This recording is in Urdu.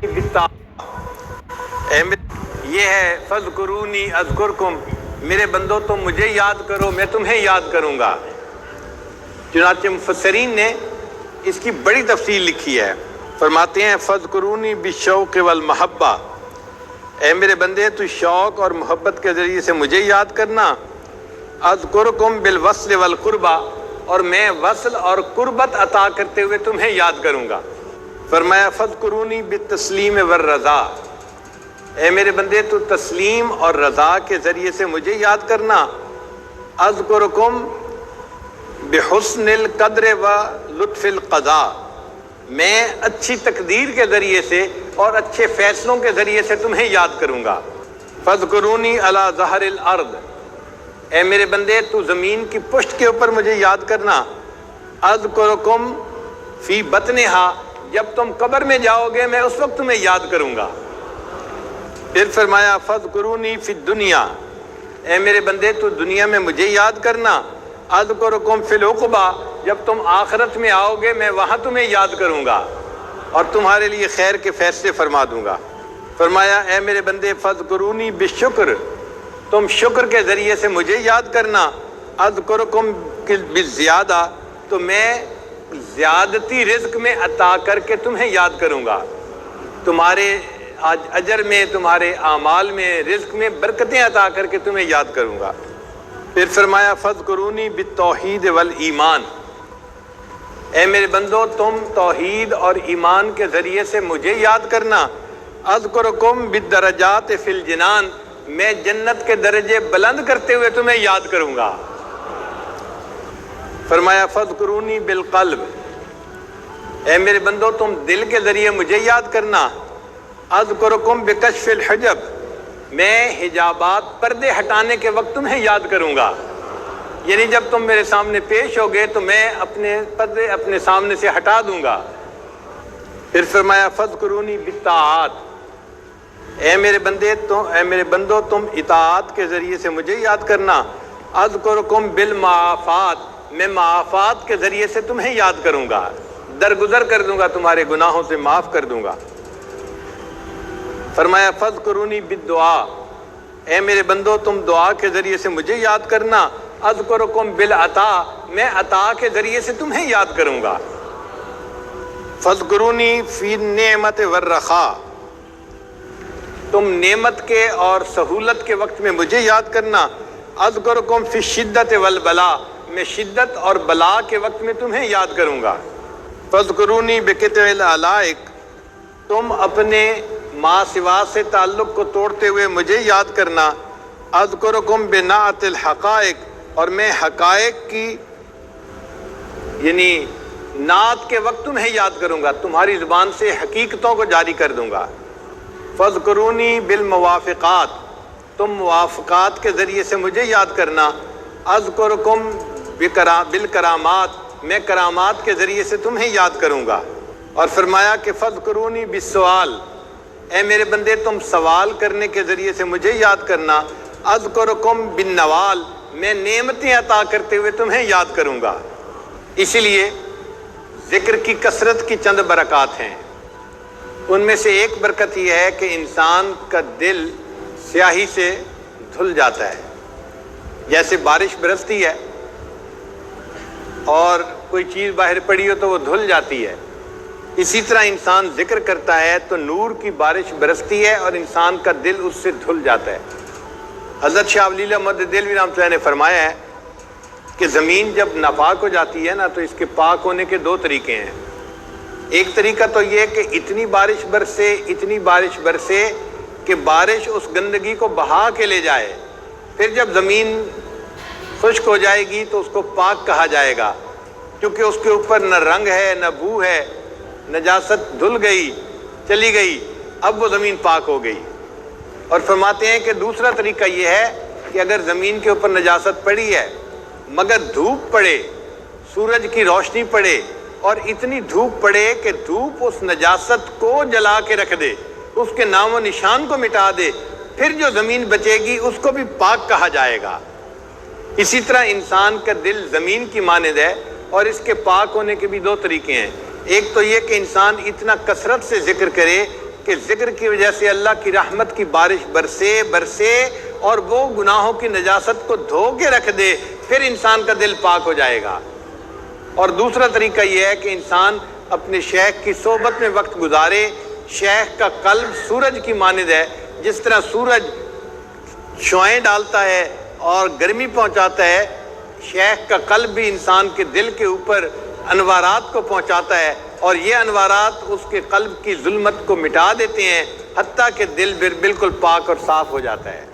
یہ ہے فذکرونی اذکرکم، میرے بندو تم مجھے یاد کرو میں تمہیں یاد کروں گا۔ چنانچہ مفسرین نے اس کی بڑی تفصیل لکھی ہے، فرماتے ہیں فذکرونی بالشوق والمحبہ، اے میرے بندے تو شوق اور محبت کے ذریعے سے مجھے یاد کرنا، اذکرکم بالوصل والقربہ، اور میں وصل اور قربت عطا کرتے ہوئے تمہیں یاد کروں گا۔ فرمایا فذکرونی بالتسلیم والرضا، اے میرے بندے تو تسلیم اور رضا کے ذریعے سے مجھے یاد کرنا، اذکرکم بحسن القدر و لطف القضاء، میں اچھی تقدیر کے ذریعے سے اور اچھے فیصلوں کے ذریعے سے تمہیں یاد کروں گا۔ فذکرونی علی ظہر الارض، اے میرے بندے تو زمین کی پشت کے اوپر مجھے یاد کرنا، اذکرکم فی بطنہا، جب تم قبر میں جاؤ گے میں اس وقت تمہیں یاد کروں گا۔ پھر فرمایا فذکرونی فی الدنیا، اے میرے بندے تو دنیا میں مجھے یاد کرنا، اذکرکم فی العقبہ، جب تم آخرت میں آؤ گے میں وہاں تمہیں یاد کروں گا اور تمہارے لیے خیر کے فیصلے فرما دوں گا۔ فرمایا اے میرے بندے فذکرونی بالشکر، تم شکر کے ذریعے سے مجھے یاد کرنا، اذکرکم بالزیادہ، تو میں زیادتی رزق میں عطا کر کے تمہیں یاد کروں گا، تمہارے اجر میں تمہارے اعمال میں رزق میں برکتیں عطا کر کے تمہیں یاد کروں گا۔ پھر فرمایا فذکرونی بالتوحید والایمان، اے میرے بندو تم توحید اور ایمان کے ذریعے سے مجھے یاد کرنا، اذکرکم بالدرجات فی الجنان، میں جنت کے درجے بلند کرتے ہوئے تمہیں یاد کروں گا۔ فرمایا فذکرونی بالقلب، اے میرے بندو تم دل کے ذریعے مجھے یاد کرنا، اذکرکم بکشف الحجب، میں حجابات پردے ہٹانے کے وقت تمہیں یاد کروں گا، یعنی جب تم میرے سامنے پیش ہوگے تو میں اپنے پردے اپنے سامنے سے ہٹا دوں گا۔ پھر فرمایا فذکرونی بالطاعات، اے میرے بندو تم اطاعت کے ذریعے سے مجھے یاد کرنا، اذکرکم بالمعافات، میں معافات کے ذریعے سے تمہیں یاد کروں گا، درگزر کر دوں گا، تمہارے گناہوں سے معاف کر دوں گا۔ فرمایا فذکرونی بالدعا، اے میرے بندو تم دعا کے ذریعے سے مجھے یاد کرنا، اذکرکم بالعطا، میں عطا کے ذریعے سے تمہیں یاد کروں گا۔ فذکرونی فی النعمت والرخاء، تم نعمت کے اور سہولت کے وقت میں مجھے یاد کرنا، اذکرکم فی الشدت والبلاء، میں شدت اور بلا کے وقت میں تمہیں یاد کروں گا۔ فذکرونی بقطع العلائق، تم اپنے ما سوا سے تعلق کو توڑتے ہوئے مجھے یاد کرنا، اذکرکم بنعت الحقائق، اور میں حقائق کی یعنی نعت کے وقت تمہیں یاد کروں گا، تمہاری زبان سے حقیقتوں کو جاری کر دوں گا۔ فذکرونی بالموافقات، تم موافقات کے ذریعے سے مجھے یاد کرنا، اذکرکم بالکرامات، میں کرامات کے ذریعے سے تمہیں یاد کروں گا۔ اور فرمایا کہ فذکرونی بالسؤال، اے میرے بندے تم سوال کرنے کے ذریعے سے مجھے یاد کرنا، اذکرکم بالنوال، میں نعمتیں عطا کرتے ہوئے تمہیں یاد کروں گا۔ اسی لیے ذکر کی کثرت کی چند برکات ہیں، ان میں سے ایک برکت یہ ہے کہ انسان کا دل سیاہی سے دھل جاتا ہے، جیسے بارش برستی ہے اور کوئی چیز باہر پڑی ہو تو وہ دھل جاتی ہے، اسی طرح انسان ذکر کرتا ہے تو نور کی بارش برستی ہے اور انسان کا دل اس سے دھل جاتا ہے۔ حضرت شاہ ولی اللہ مدد دہلوی رحمۃ اللہ نے فرمایا ہے کہ زمین جب ناپاک ہو جاتی ہے نا تو اس کے پاک ہونے کے دو طریقے ہیں۔ ایک طریقہ تو یہ کہ اتنی بارش برسے کہ بارش اس گندگی کو بہا کے لے جائے، پھر جب زمین خشک ہو جائے گی تو اس کو پاک کہا جائے گا، کیونکہ اس کے اوپر نہ رنگ ہے نہ بو ہے، نجاست دھل گئی چلی گئی، اب وہ زمین پاک ہو گئی۔ اور فرماتے ہیں کہ دوسرا طریقہ یہ ہے کہ اگر زمین کے اوپر نجاست پڑی ہے مگر دھوپ پڑے، سورج کی روشنی پڑے اور اتنی دھوپ پڑے کہ دھوپ اس نجاست کو جلا کے رکھ دے، اس کے نام و نشان کو مٹا دے، پھر جو زمین بچے گی اس کو بھی پاک کہا جائے گا۔ اسی طرح انسان کا دل زمین کی مانند ہے اور اس کے پاک ہونے کے بھی دو طریقے ہیں۔ ایک تو یہ کہ انسان اتنا کثرت سے ذکر کرے کہ کہ ذکر کی وجہ سے اللہ کی رحمت کی بارش برسے اور وہ گناہوں کی نجاست کو دھو کے رکھ دے، پھر انسان کا دل پاک ہو جائے گا۔ اور دوسرا طریقہ یہ ہے کہ انسان اپنے شیخ کی صحبت میں وقت گزارے۔ شیخ کا قلب سورج کی مانند ہے، جس طرح سورج شعاعیں ڈالتا ہے اور گرمی پہنچاتا ہے، شیخ کا قلب بھی انسان کے دل کے اوپر انوارات کو پہنچاتا ہے، اور یہ انوارات اس کے قلب کی ظلمت کو مٹا دیتے ہیں، حتیٰ کہ دل بالکل پاک اور صاف ہو جاتا ہے۔